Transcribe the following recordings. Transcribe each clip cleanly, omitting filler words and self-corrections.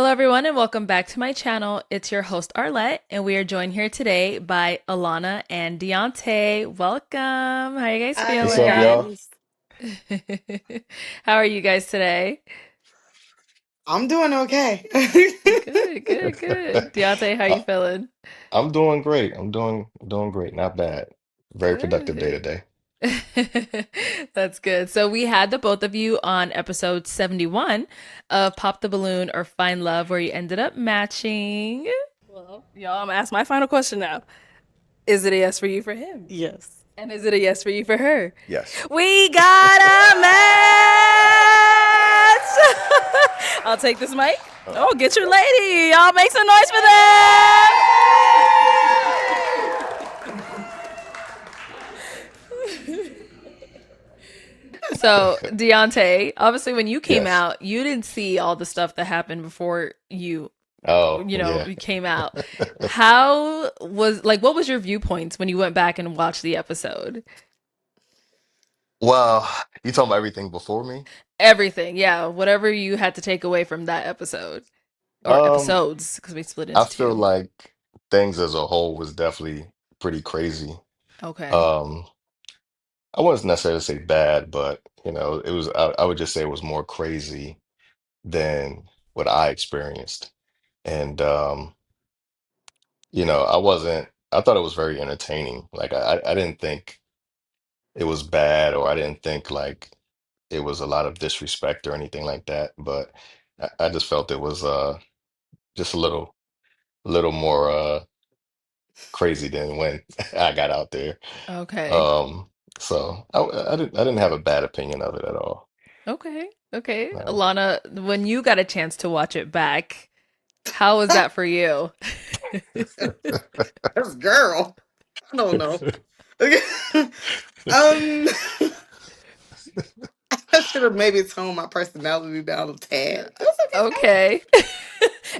everyone, and welcome back to my channel. It's your host, Arlette, and we are joined here today by Alona and Diante. Welcome. How are you guys Hi What's up, feeling? y'all? guys. How are you guys today? I'm doing okay. Good, good, good. Diante, how you I- feeling? I'm doing great. I'm doing great. Not bad. Very productive day Good. today. That's good. So we had the both of you on episode 71 of Pop the Balloon or Find Love, where you ended up matching. Well, y'all, I'm gonna ask my final question now. Is it a yes for you for him? Yes. And is it a yes for you for her? Yes. We got a match! I'll take this mic. Uh, Oh, get your lady. Y'all make some noise for them! So, Deontay, obviously, when you came yes. out, you didn't see all the stuff that happened before Oh, yeah. you came out. How was like, what was your viewpoints when you went back and watched the episode? Well, you talking about everything before me? Everything, yeah, whatever you had to take away from that episode or Um, episodes, because we split I into feel two. like things as a whole was definitely pretty crazy. Okay. Um, I wouldn't necessarily say bad, but it was I would just say it was more crazy than what I experienced. And I thought it was very entertaining. Like I didn't think it was bad, or I didn't think like it was a lot of disrespect or anything like that. But I just felt it was just a little more crazy than when I got out there. Okay. Um, so I didn't have a bad opinion of it at all. Okay. Okay. Um, Alana, when you got a chance to watch it back, how was that for you? This girl. I don't know. um, I should have maybe toned my personality down a tad. That's Okay.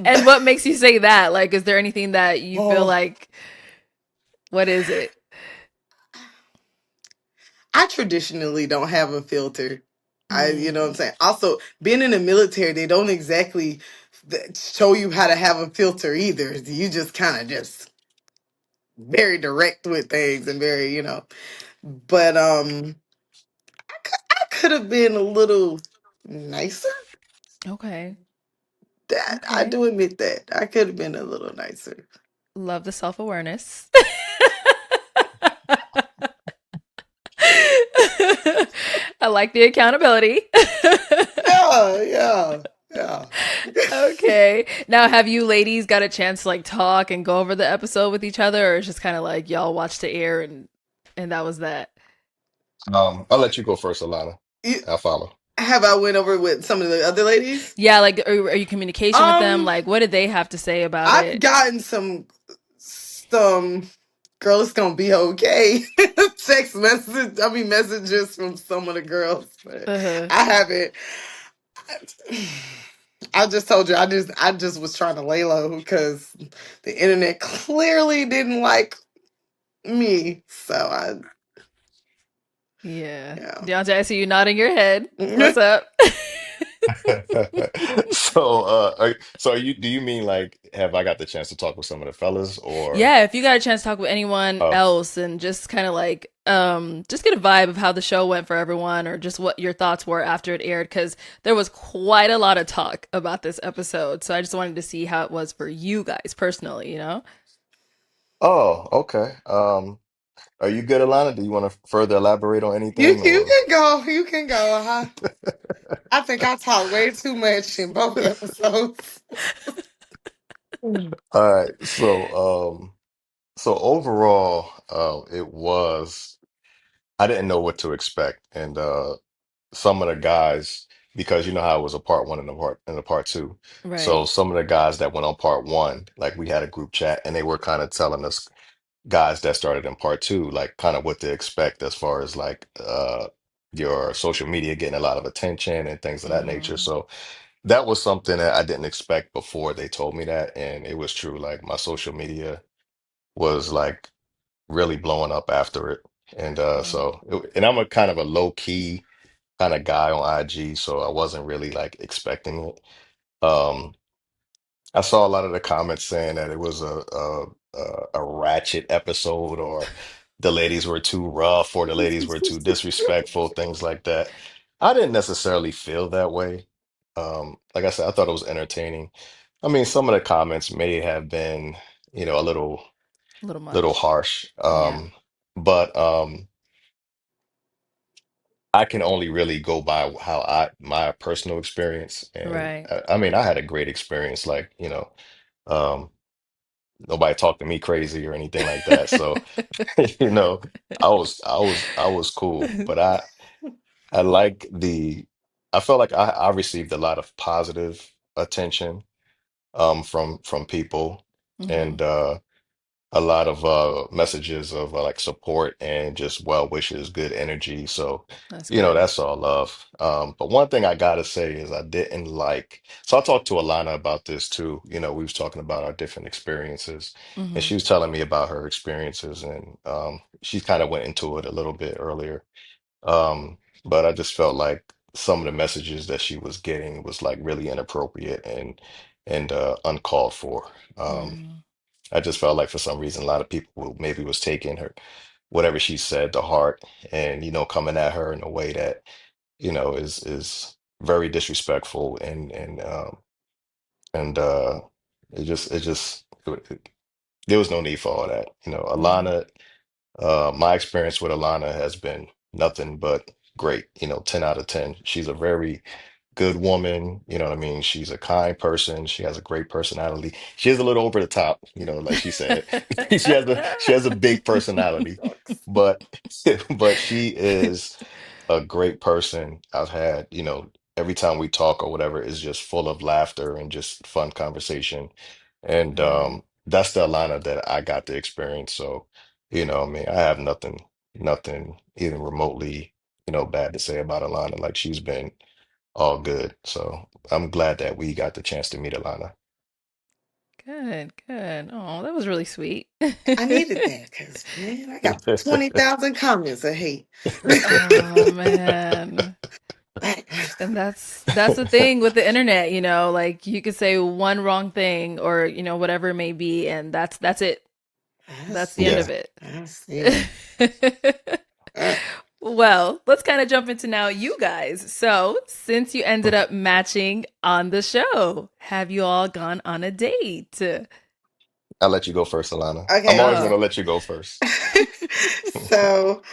And okay. what makes you say that? Like, is there anything that you feel Oh, like, what is it? I traditionally don't have a filter. You know what I'm Mm, saying? Also, being in the military, they don't exactly show you how to have a filter either. You just kind of just very direct with things and very, but I could have been a little nicer. okay. That I Okay. do admit that I could have been a little nicer. Love the self awareness. I like the accountability. Yeah, yeah, yeah. Okay. Now, have you ladies got a chance to like talk and go over the episode with each other, or it's just kind of like y'all watched the air and that was that? I'll let you go first, Alana. You, I'll follow. have I went over with some of the other ladies? Yeah, like are you communication with them? Um, Like, what did they have to say about I've it? gotten some girl. It's gonna be okay. Text message. I mean messages from some of the girls, but Uh-huh. I haven't. I just told you. I just was trying to lay low because the internet clearly didn't like me. So Yeah. yeah. Deontay, I see you nodding your head. What's up? So are you, do you mean like have I got the chance to talk with some of the fellas or Yeah, if you got a chance to talk with anyone oh else and just kind of like just get a vibe of how the show went for everyone or just what your thoughts were after it aired cuz there was quite a lot of talk about this episode. So I just wanted to see how it was for you guys personally, you know? oh okay. Are you good, Alana? Do you want to further elaborate on You anything you or can go. You can go. I think I talked way too much in both episodes. all right, so overall, I didn't know what to expect, and some of the guys, because you know how it was a part one and a part two. So Right. some of the guys that went on part one, like we had a group chat, and they were kind of telling us guys that started in part two, like kind of what to expect as far as like your social media getting a lot of attention and things of that nature. Mhm. So that was something that I didn't expect before they told me that, and it was true. Like my social media was like really blowing up after it. And Mm. and I'm a kind of a low key kind of guy on IG, so I wasn't really like expecting it. Um, I saw a lot of the comments saying that it was a ratchet episode, or the ladies were too rough, or the ladies were too disrespectful, things like that. I didn't necessarily feel that way. Like I said, I thought it was entertaining. I mean, some of the comments may have been, a A little little much. harsh. Yeah. But I can only really go by how my personal experience, and Right. I mean, I had a great experience. Like, um, nobody talked to me crazy or anything like that. So, you know, I was cool. But I like I felt like I received a lot of positive attention from people, Hmm. and a lot of messages of like support and just well wishes, good energy. So, That's good. that's all love. But one thing I gotta say is I didn't like. So I talked to Alana about this too. We was talking about our different experiences, and Hmm. she was telling me about her experiences, and she kind of went into it a little bit earlier. But I just felt like some of the messages that she was getting was like really inappropriate and uncalled for. Um, Mm. I just felt like for some reason a lot of people maybe was taking her whatever she said to heart, and coming at her in a way that is very disrespectful, and there was no need for all that. Mm. Alana, my experience with Alana has been nothing but great. 10 out of 10. She's a very good woman. You know what I mean? She's a kind person. She has a great personality. She is a little over the top, like she said. She has a big personality, Sucks. but but she is a great person. I've had, every time we talk or whatever is just full of laughter and just fun conversation. And Mm. that's the Alana that I got to experience. So, I mean, I have nothing even remotely, bad to say about Alana. Like, she's been all good. So I'm glad that we got the chance to meet Alana. Good, good. Oh, that was really sweet. I needed that because, man, I got 20,000 comments of hate. Oh man. And that's the thing with the internet, like you could say one wrong thing or, whatever it may be, and that's it. I That's the end Yeah, of see. it. I see. Uh, Well, let's kind of jump into now you guys. So, since you ended up matching on the show, have you all gone on a date? I'll let you go first, Alana. I'm always okay. going Oh. to let you go first. So,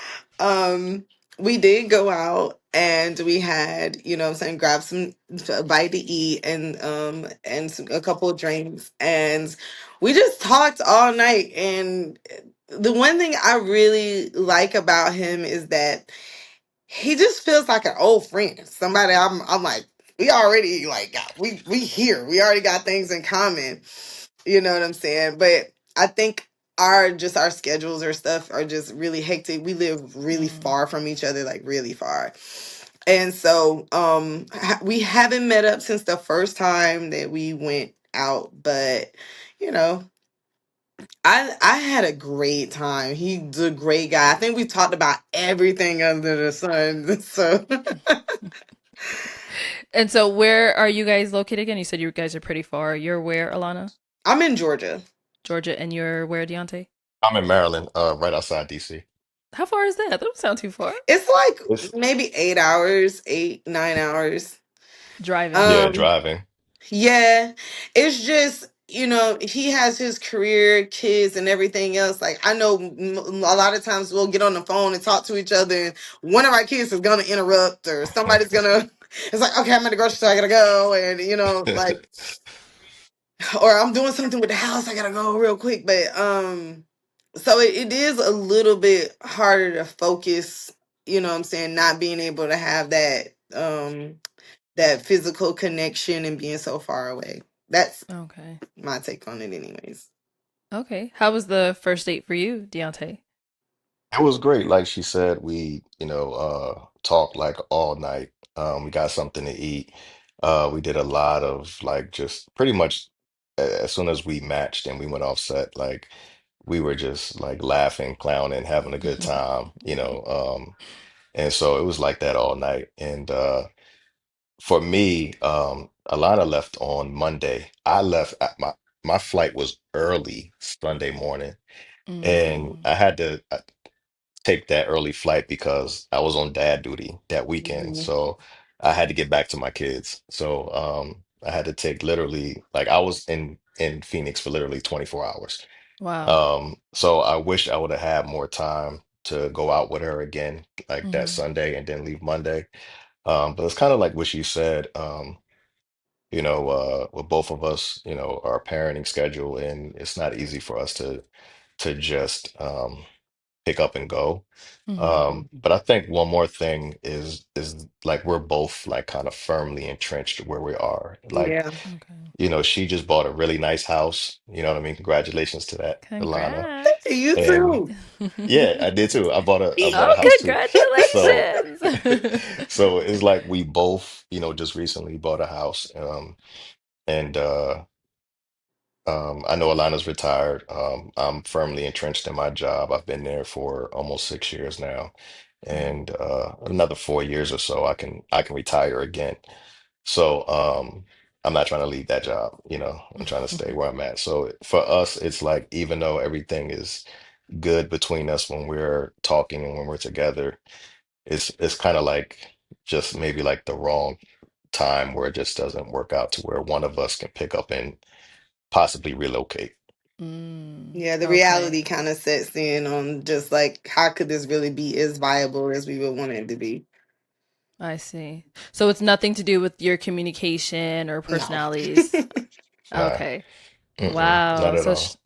um, we did go out and we had, what I'm saying, grab a bite to eat and a couple of drinks, and we just talked all night. And the one thing I really like about him is that he just feels like an old friend. Somebody I'm like, we already like we here. We already got things in common. You know what I'm saying? But I think our schedules or stuff are just really hectic. We live really Mm. far from each other, like really far. And so we haven't met up since the first time that we went out, but you know, I had a great time. He's a great guy. I think we talked about everything under the sun. So And so, where are you guys located again? You said you guys are pretty far. You're where, Alana? I'm in Georgia. Georgia, and you're where, Deontay? I'm in Maryland, right outside DC. How far is that? That don't sound too far. It's like It's, maybe 8 hours, 8, 9 hours. Driving. yeah, Um, driving. yeah, it's just, he has his career, kids, and everything else. Like, I know a lot of times we'll get on the phone and talk to each other, and one of our kids is gonna interrupt, or somebody's gonna. It's like, okay, I'm at the grocery store, I gotta go, and like, or I'm doing something with the house, I gotta go real quick. But so it is a little bit harder to focus. You know what I'm saying? Not being able to have that physical connection and being so far away. That's Okay. my take on it, anyways. Okay. How was the first date for you, Deontay? It was great. Like she said, we, talked like all night. We got something to eat. We did a lot of like just pretty much as soon as we matched and we went off set, like we were just like laughing, clowning, having a good time. And so it was like that all night. And for me, Alana left on Monday. I left at my flight was early Sunday morning, and Mm, I had to take that early flight because I was on dad duty that weekend. Mhm. So I had to get back to my kids. So I had to take literally like I was in Phoenix for literally 24 hours. wow. So I wish I would have had more time to go out with her again, like that Hmm. Sunday and then leave Monday. But it's kind of like what you said, with both of us, our parenting schedule, and it's not easy for us to just pick up and go. Hmm. Mhm. But I think one more thing is like we're both like kind of firmly entrenched where we are. Like, Yeah. Okay. she just bought a really nice house. You know what I mean? Congratulations to that, Alana. Congrats. You And too. yeah, I did too. I bought a Oh, house too. So congratulations. so it's like we both, just recently bought a house. And I know Alana's retired. I'm firmly entrenched in my job. I've been there for almost 6 years now, Mhm. and another 4 years or so, I can retire again. So I'm not trying to leave that job. I'm trying to stay where I'm at. So for us, it's like even though everything is good between us when we're talking and when we're together, it's kind of like just maybe like the wrong time where it just doesn't work out to where one of us can pick up and possibly relocate. Mm, Yeah, the okay. reality kind of sets in on just like how could this really be as viable as we would want it to be? I see. So it's nothing to do with your communication or No. personalities. Nah, Okay. not Wow. at So, all.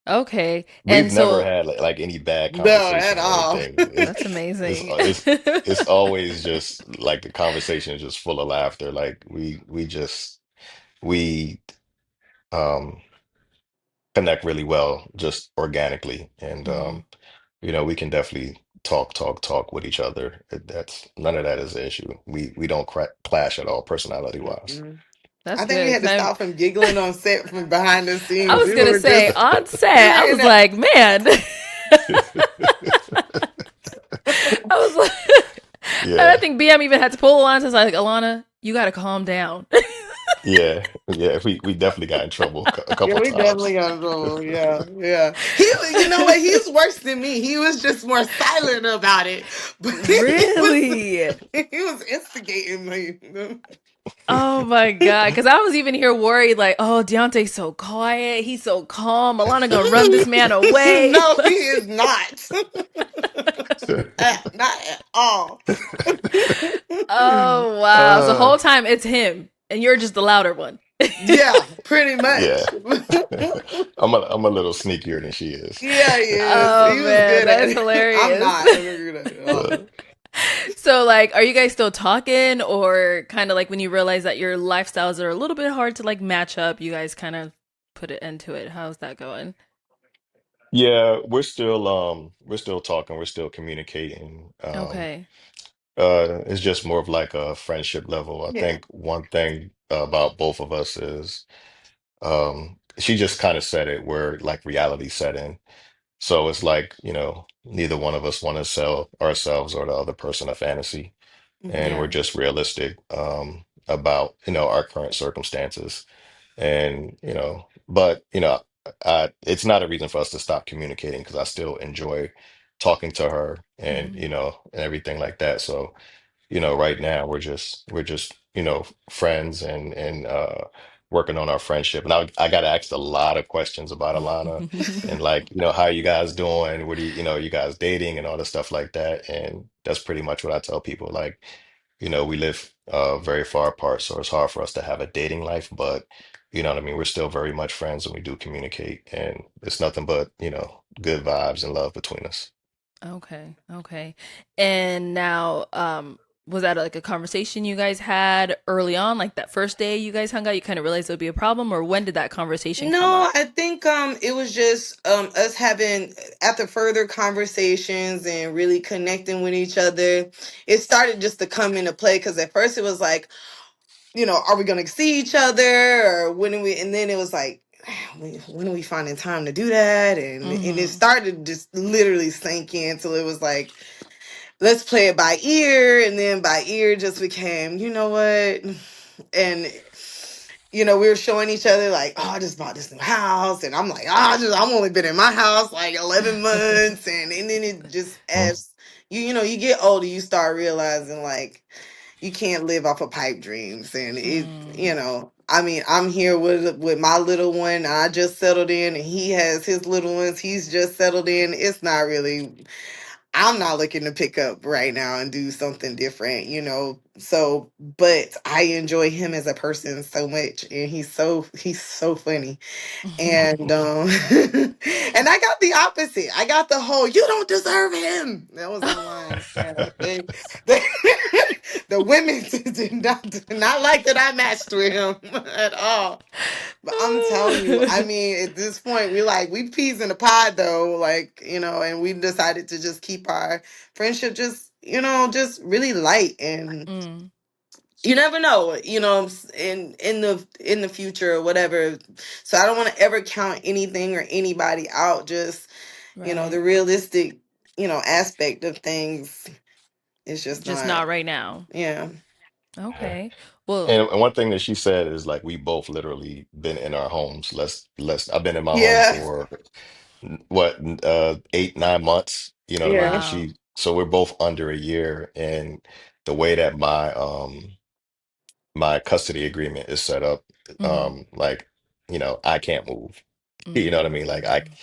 okay. We've And never so had like any bad No, at conversations or all. anything. that's It's amazing. it's it's always just like the conversation is just full of laughter. Like we um connect really well just organically, and Hmm. we can definitely talk with each other. That's none of that is an issue. We don't clash at all personality wise. Mm-mm. That's I think we good. had to Cause stop from giggling on set from behind the I scenes. was We gonna were say just on set, I cracking was up. like, man, I was like, and I Yeah. think BM even had to pull a line. So I was like, Alana, you got to calm down. Yeah, yeah, we definitely got in trouble a Yeah, couple we definitely times. got in trouble. Yeah, yeah. You know what? He's worse than me. He was just more silent about it, but Really? he was instigating me. Oh my god! Because I was even here worried, like, oh, Deontay's so quiet, he's so calm. Alana gonna run this man away. No, he is not. Not at all. Oh wow! So the Uh, whole time it's him, and you're just the louder one. Yeah, pretty yeah. much. I'm a little sneakier than she is. Yeah, he is. Oh He was man, good at that's it. I'm hilarious. not. I'm not good at it at all. But So like, are you guys still talking, or kind of like when you realize that your lifestyles are a little bit hard to like match up, you guys kind of put it into it? How's that going? yeah, we're still talking, we're still communicating. Okay. It's just more of like a friendship level. I Yeah. think one thing about both of us is she just kind of said it where like reality set in. So it's like, neither one of us want to sell ourselves or the other person a fantasy. And we're Yeah. just realistic about, our current circumstances. And, but, it's not a reason for us to stop communicating because I still enjoy talking to her and, Hmm. and everything like that. So, right now we're just friends and working on our friendship. And I got asked a lot of questions about Alana and like, how are you guys doing? What do you guys dating and all the stuff like that. And that's pretty much what I tell people. Like, we live very far apart, so it's hard for us to have a dating life, but you know what I mean? We're still very much friends and we do communicate and it's nothing but, good vibes and love between us. Okay, okay. And now, was that like a conversation you guys had early on, like that first day you guys hung out? You kind of realized it would be a problem, or when did that conversation come No, up? I think it was just us having after further conversations and really connecting with each other. It started just to come into play because at first it was like, are we gonna see each other or when do we? And then it was like, when are we finding time to do that? And it Mm-hmm. started just literally sink in till it was like, let's play it by ear, and then by ear just became, you know what, and we were showing each other like, oh, I just bought this new house, and I'm like, oh, I'm only been in my house like 11 months, and then it just Mhm. as you get older, you start realizing like you can't live off of pipe dreams, and Mm, I mean, I'm here with my little one. I just settled in, and he has his little ones. He's just settled in. It's not really. I'm not looking to pick up right now and do something different, So, but I enjoy him as a person so much, and he's so funny. And and I got the opposite. I got the whole "you don't deserve him." That was online. Yeah, they the women did not like that I matched with him at all. But I'm telling you, I mean, at this point, we peas in the pod though, like, and we decided to just keep our friendship just really light. And mm, you never know, in the future or whatever. So I don't want to ever count anything or anybody out. Just, right. the realistic, aspect of things is just Just not, not right now. yeah. Yeah. Okay. Well, And one thing that she said is like we both literally been in our homes. Less. I've been in my home Yeah. for what 8, 9 months. You know what I mean? Yeah. And wow. she so we're both under a year, and the way that my custody agreement is set up, Mm, like I can't move. You know what I mean? Like I mm.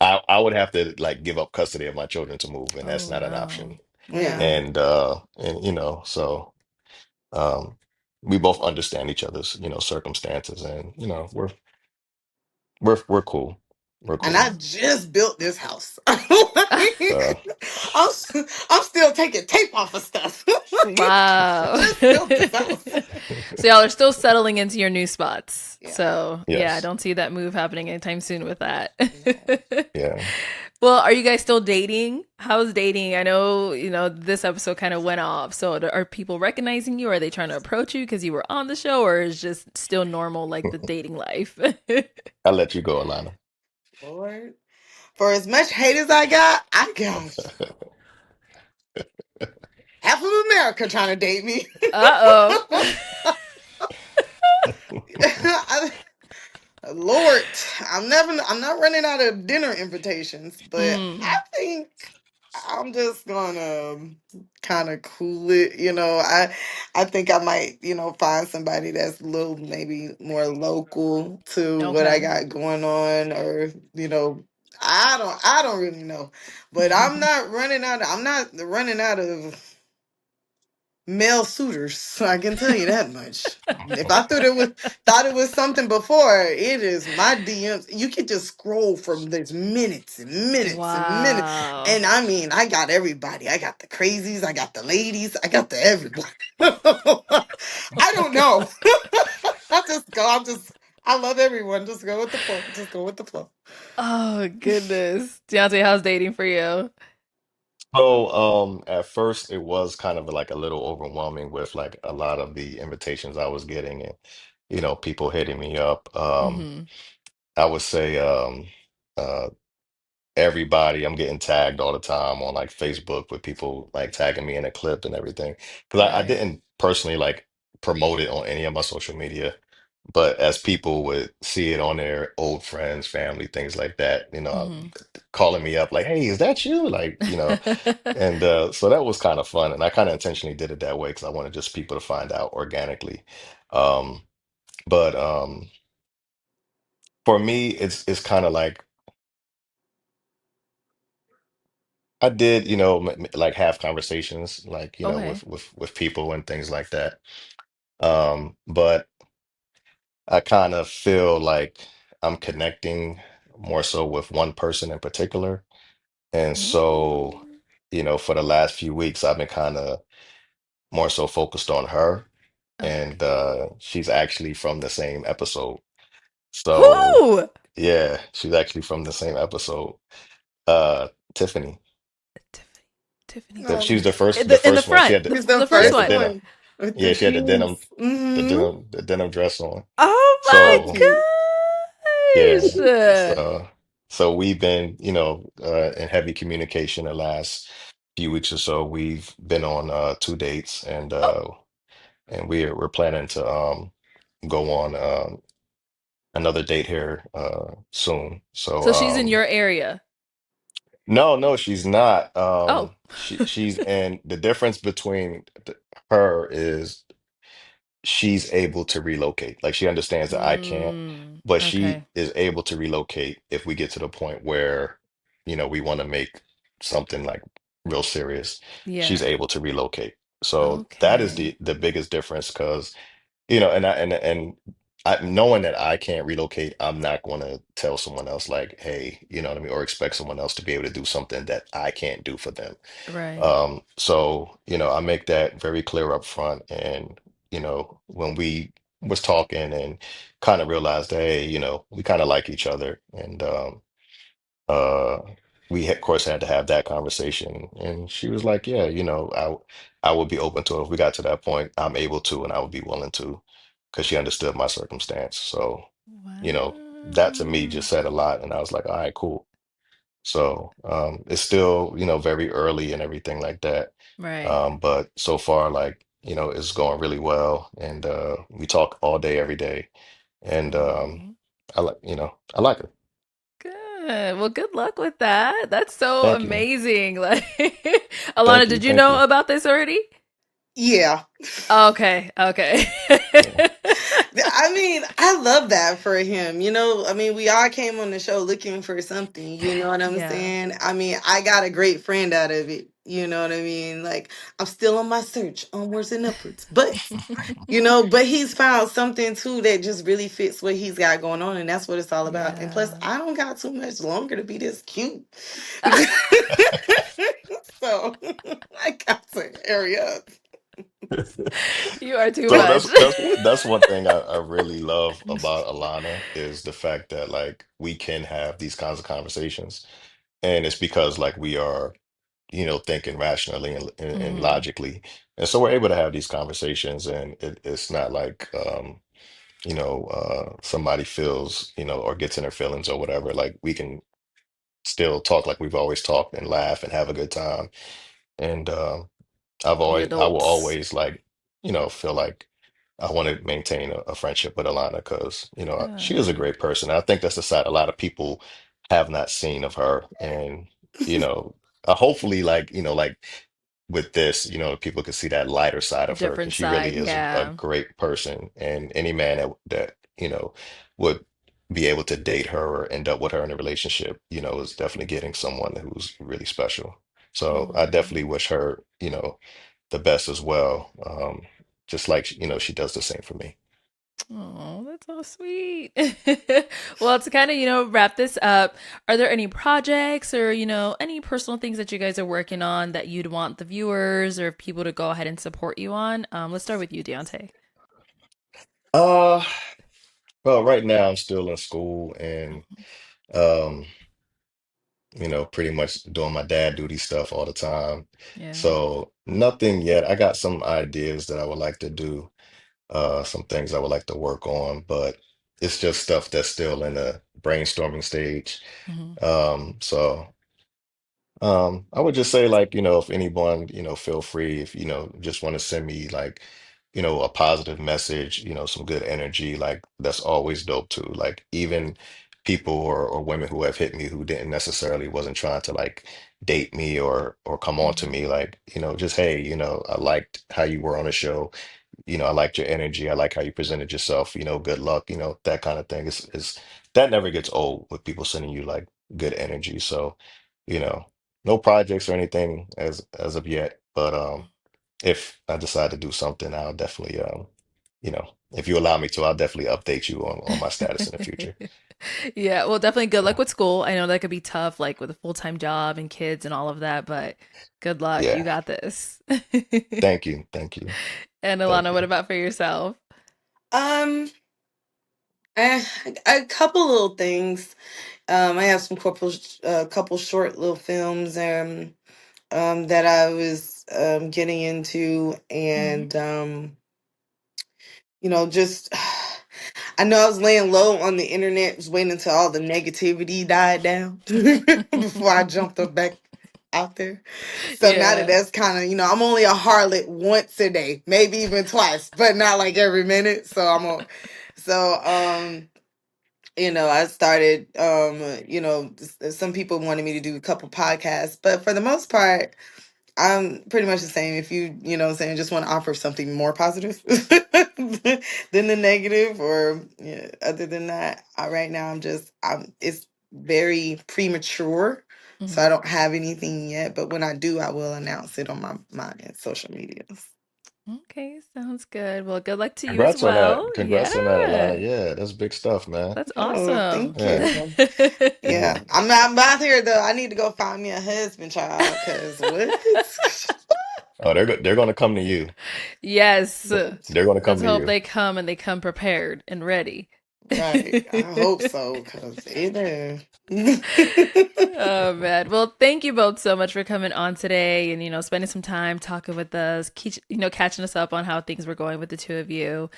I would have to like give up custody of my children to move, and that's Oh not an no. option. Yeah. Yeah. And so um we both understand each other's circumstances, and we're cool. We're And I cool. just built this house. Uh, I'm, I'm still taking tape off of stuff. Wow. Just built this house. So y'all are still settling into your new spots. Yeah. So yeah, I yes. don't see that move happening anytime soon with that. No. Yeah. Well, are you guys still dating? How's dating? I know, this episode kind of went off. So are people recognizing you? Are they trying to approach you because you were on the show, or is just still normal like the dating life? I'll let you go, Alana. Lord. For as much hate as I got half of America trying to date me. Uh-oh. Lord, I'm not running out of dinner invitations, but I Mm, think I'm just gonna kind of cool it. I think I might, find somebody that's a little maybe more local to what I okay. got going on, or I don't really know, but I'm not running out of male suitors. So I can tell you that much. If I thought it was something before, it is my DMs. You can just scroll from this minutes and minutes and minutes. Wow. And I mean, I got everybody. I got the crazies, I got the ladies, I got the everybody. I don't know. I love everyone. Just go with the flow. Just go with the flow. Oh, goodness. Deontay, how's dating for you? So, at first it was kind of like a little overwhelming with like a lot of the invitations I was getting, and people hitting me up. Mm-hmm. I would say uh everybody, I'm getting tagged all the time on like Facebook with people like tagging me in a clip and everything. Because I Right. didn't personally like promote it on any of my social media, but as people would see it on their old friends, family, things like that, Mm-hmm. calling me up like, "Hey, is that you?" Like, and so that was kind of fun, and I kind of intentionally did it that way because I wanted just people to find out organically. Um, but for me, it's kind of like I did, like have conversations, like Okay. with people and things like that. But I kind of feel like I'm connecting more so with one person in particular, and so Mm. for the last few weeks, I've been kind of more so focused on her, and Okay. she's actually from the same episode. So Who? yeah, she's actually from the same episode. Tiffany. Tiffany. Tiffany. She was Um, the In the first one. She front, had the, the he's the the she first had the first one. denim. one with Yeah, the she had the denim jeans. the Mm-hmm. denim dress on. Oh So my So cute. yeah, gosh. so we've been in heavy communication the last few weeks or so. We've been on 2 dates, and Oh, we're planning to go on another date here soon. So So she's in your area. no, no, she's not. Oh. She's and the difference between her is she's able to relocate. Like she understands that I can't, Mm, but she okay. is able to relocate if we get to the point where, we want to make something like real serious. She's Yeah. able to relocate. So that is Okay. the biggest difference because, and I knowing that I can't relocate, I'm not going to tell someone else like, hey, you know what I mean, or expect someone else to be able to do something that I can't do for them. Right. So, I make that very clear up front. And, when we was talking and kind of realized that, hey, we kind of like each other. And uh we of course had to have that conversation. And she was like, yeah, I would be open to it. If we got to that point, I'm able to and I would be willing to, because she understood my circumstance. So, that to me Wow. just said a lot. And I was like, all right, cool. So it's still, very early and everything like that. Right. But so far, like, it's going really well. And we talk all day, every day. And Oh, I like her. good. Well, good luck with that. That's so Thank you. amazing. Like, Alana, Thank you. did you Thank know you. about this already? Yeah. Okay. Okay. Yeah. I mean, I love that for him. I mean, we all came on the show looking for something. You know what I'm Yeah. saying? I mean, I got a great friend out of it. You know what I mean? Like, I'm still on my search, onwards and upwards. But he's found something too that just really fits what he's got going on. And that's what it's all about. And plus, Yeah. I don't got too much longer to be this cute. So I got to hurry up. You are too So much. that's one thing I really love about Alana is the fact that like we can have these kinds of conversations. And it's because like we are, thinking rationally and Hmm. logically. And so we're able to have these conversations and it's not like somebody feels, or gets in their feelings or whatever. Like we can still talk like we've always talked and laugh and have a good time. And Be I will adults. always like, feel like I want to maintain a friendship with Alana because, she is a Good. great person. I think that's a side a lot of people have not seen of her. And, you know, hopefully like, like with this, people can see that lighter side of her because Different she side. really is a Yeah. great person. And any man that, would be able to date her or end up with her in a relationship, is definitely getting someone who's really special. So I definitely Oh. wish her, the best as well. Just like, she does the same for me. Oh, that's so sweet. Well, to kind of, wrap this up, are there any projects or, any personal things that you guys are working on that you'd want the viewers or people to go ahead and support you on? Let's start with you, Deontay. Uh, well, right now I'm still in school and um, pretty much doing my dad duty stuff all the time. Yeah. So nothing yet. I got some ideas that I would like to do, some things I would like to work on, but it's just stuff that's still in the brainstorming stage. Hmm. So I would just say like, if anyone, feel free if, just want to send me like, a positive message, some good energy, like that's always dope too. Like even people or women who have hit me who didn't necessarily wasn't trying to like date me or come on to me, Hmm. like, just hey, I liked how you were on the show. I liked your energy. I like how you presented yourself, good luck, that kind of thing. Is that never gets old with people sending you like good energy. So, you know, no projects or anything as of yet. But if I decide to do something, I'll definitely if you allow me to, I'll definitely update you on my status in the future. Yeah, well, definitely good luck Yeah. with school. I know that could be tough, like with a full-time job and kids and all of that, but good luck. You Yeah. got this. Thank you. Thank you. And Thank Alana, what you. about for yourself? Um, a, a couple little things. I have some couple short little films that I was getting into, Hmm. and just I know I was laying low on the internet, was waiting until all the negativity died down before I jumped up back. out there. So now that Yeah. that's kind of, I'm only a harlot once a day, maybe even twice, but not like every minute. So I started, some people wanted me to do a couple podcasts, but for the most part, I'm pretty much the same. If what I'm saying, just want to offer something more positive than the negative, or other than that, right now it's very premature, so Mhm. I don't have anything yet. But when I do, I will announce it on my social medias. Okay, sounds good. Well, good luck to you as Congrats on well. that. Congrats on that, Alana. Yeah. Yeah, that's big stuff, man. That's Oh, awesome. thank Yeah. you. Yeah. Yeah, I'm out here though. I need to go find me a husband, child. Cause what? Oh, they're going to come to you. Yes. They're going to Let's come to hope you. they come and they come prepared and ready. Right. I hope so. Cause Oh man. Well, thank you both so much for coming on today and spending some time talking with us, catching us up on how things were going with the two of you.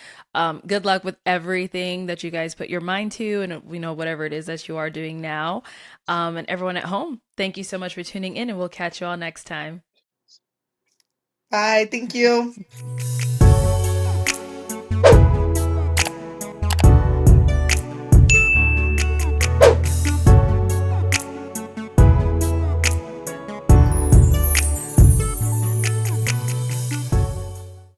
Good luck with everything that you guys put your mind to and whatever it is that you are doing now. And everyone at home, thank you so much for tuning in and we'll catch you all next time. Bye. Thank you.